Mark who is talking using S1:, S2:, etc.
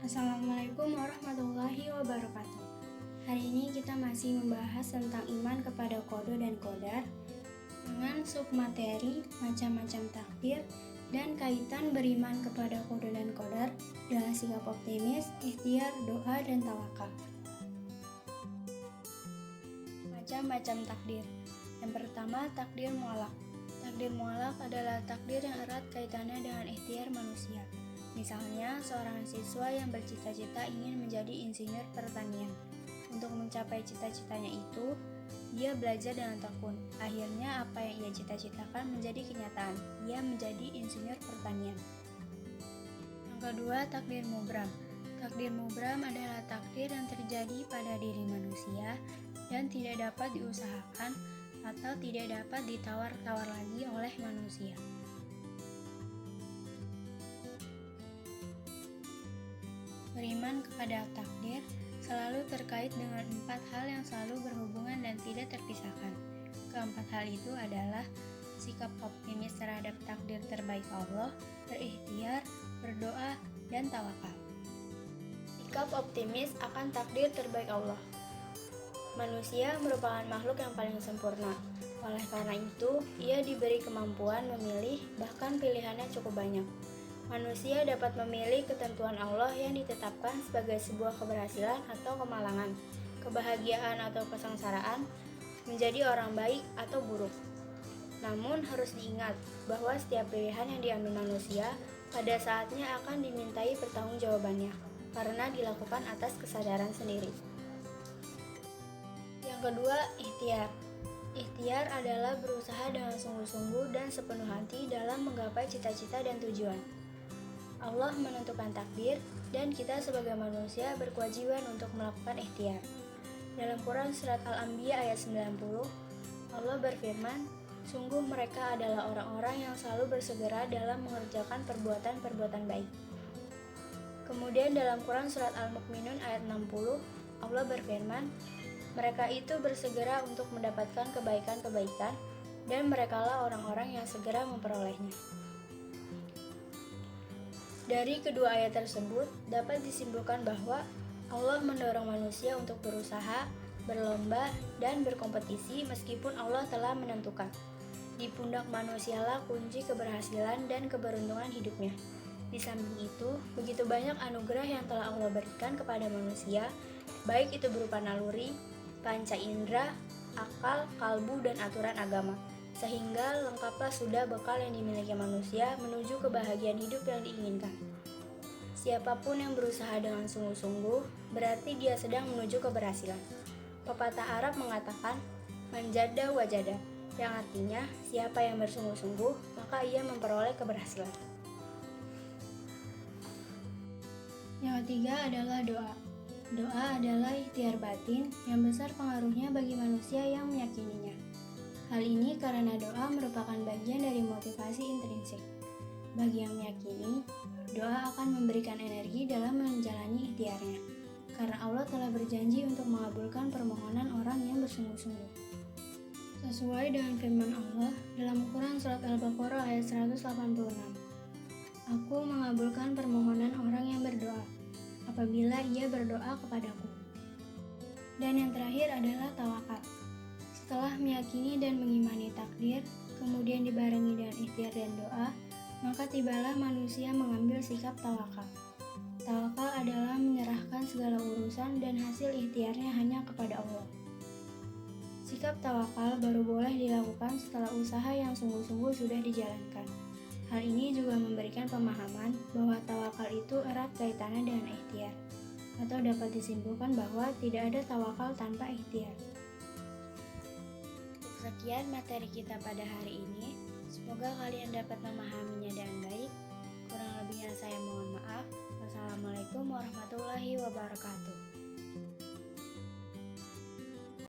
S1: Assalamualaikum warahmatullahi wabarakatuh. Hari ini kita masih membahas tentang iman kepada qada dan qadar dengan submateri macam-macam takdir dan kaitan beriman kepada qada dan qadar dengan sikap optimis, ikhtiar, doa, dan tawakal. Macam-macam takdir. Yang pertama, takdir mu'allaq. Takdir mu'allaq adalah takdir yang erat kaitannya dengan ikhtiar manusia. Misalnya, seorang siswa yang bercita-cita ingin menjadi insinyur pertanian. Untuk mencapai cita-citanya itu, dia belajar dengan tekun. Akhirnya, apa yang ia cita-citakan menjadi kenyataan. Ia menjadi insinyur pertanian. Yang kedua, takdir mubram. Takdir mubram adalah takdir yang terjadi pada diri manusia dan tidak dapat diusahakan atau tidak dapat ditawar-tawar lagi oleh manusia. Beriman kepada takdir selalu terkait dengan 4 hal yang selalu berhubungan dan tidak terpisahkan. Keempat hal itu adalah sikap optimis terhadap takdir terbaik Allah, berikhtiar, berdoa, dan tawakal. Sikap optimis akan takdir terbaik Allah. Manusia merupakan makhluk yang paling sempurna. Oleh karena itu, ia diberi kemampuan memilih, bahkan pilihannya cukup banyak. Manusia dapat memilih ketentuan Allah yang ditetapkan sebagai sebuah keberhasilan atau kemalangan, kebahagiaan atau kesengsaraan, menjadi orang baik atau buruk. Namun harus diingat bahwa setiap pilihan yang diambil manusia pada saatnya akan dimintai pertanggungjawabannya karena dilakukan atas kesadaran sendiri. Yang kedua, ikhtiar. Ikhtiar adalah berusaha dengan sungguh-sungguh dan sepenuh hati dalam menggapai cita-cita dan tujuan. Allah menentukan takdir dan kita sebagai manusia berkewajiban untuk melakukan ikhtiar. Dalam Quran Surat Al-Anbiya ayat 90, Allah berfirman, "Sungguh mereka adalah orang-orang yang selalu bersegera dalam mengerjakan perbuatan-perbuatan baik." Kemudian dalam Quran Surat Al-Mu'minun ayat 60, Allah berfirman, "Mereka itu bersegera untuk mendapatkan kebaikan-kebaikan dan merekalah orang-orang yang segera memperolehnya." Dari kedua ayat tersebut, dapat disimpulkan bahwa Allah mendorong manusia untuk berusaha, berlomba, dan berkompetisi meskipun Allah telah menentukan. Di pundak manusialah kunci keberhasilan dan keberuntungan hidupnya. Di samping itu, begitu banyak anugerah yang telah Allah berikan kepada manusia, baik itu berupa naluri, panca indera, akal, kalbu, dan aturan agama. Sehingga lengkaplah sudah bekal yang dimiliki manusia menuju kebahagiaan hidup yang diinginkan. Siapapun yang berusaha dengan sungguh-sungguh, berarti dia sedang menuju keberhasilan. Pepatah Arab mengatakan, "Man jadda wajada", yang artinya, siapa yang bersungguh-sungguh, maka ia memperoleh keberhasilan. Yang ketiga adalah doa. Doa adalah ikhtiar batin yang besar pengaruhnya bagi manusia yang meyakininya. Hal ini karena doa merupakan bagian dari motivasi intrinsik. Bagi yang meyakini, doa akan memberikan energi dalam menjalani ikhtiarnya, karena Allah telah berjanji untuk mengabulkan permohonan orang yang bersungguh-sungguh. Sesuai dengan firman Allah dalam Quran Surat Al-Baqarah ayat 186, "Aku mengabulkan permohonan orang yang berdoa, apabila ia berdoa kepadaku." Dan yang terakhir adalah tawakal. Setelah meyakini dan mengimani takdir, kemudian dibarengi dengan ikhtiar dan doa, maka tibalah manusia mengambil sikap tawakal. Tawakal adalah menyerahkan segala urusan dan hasil ikhtiarnya hanya kepada Allah. Sikap tawakal baru boleh dilakukan setelah usaha yang sungguh-sungguh sudah dijalankan. Hal ini juga memberikan pemahaman bahwa tawakal itu erat kaitannya dengan ikhtiar, atau dapat disimpulkan bahwa tidak ada tawakal tanpa ikhtiar. Sekian materi kita pada hari ini. Semoga kalian dapat memahami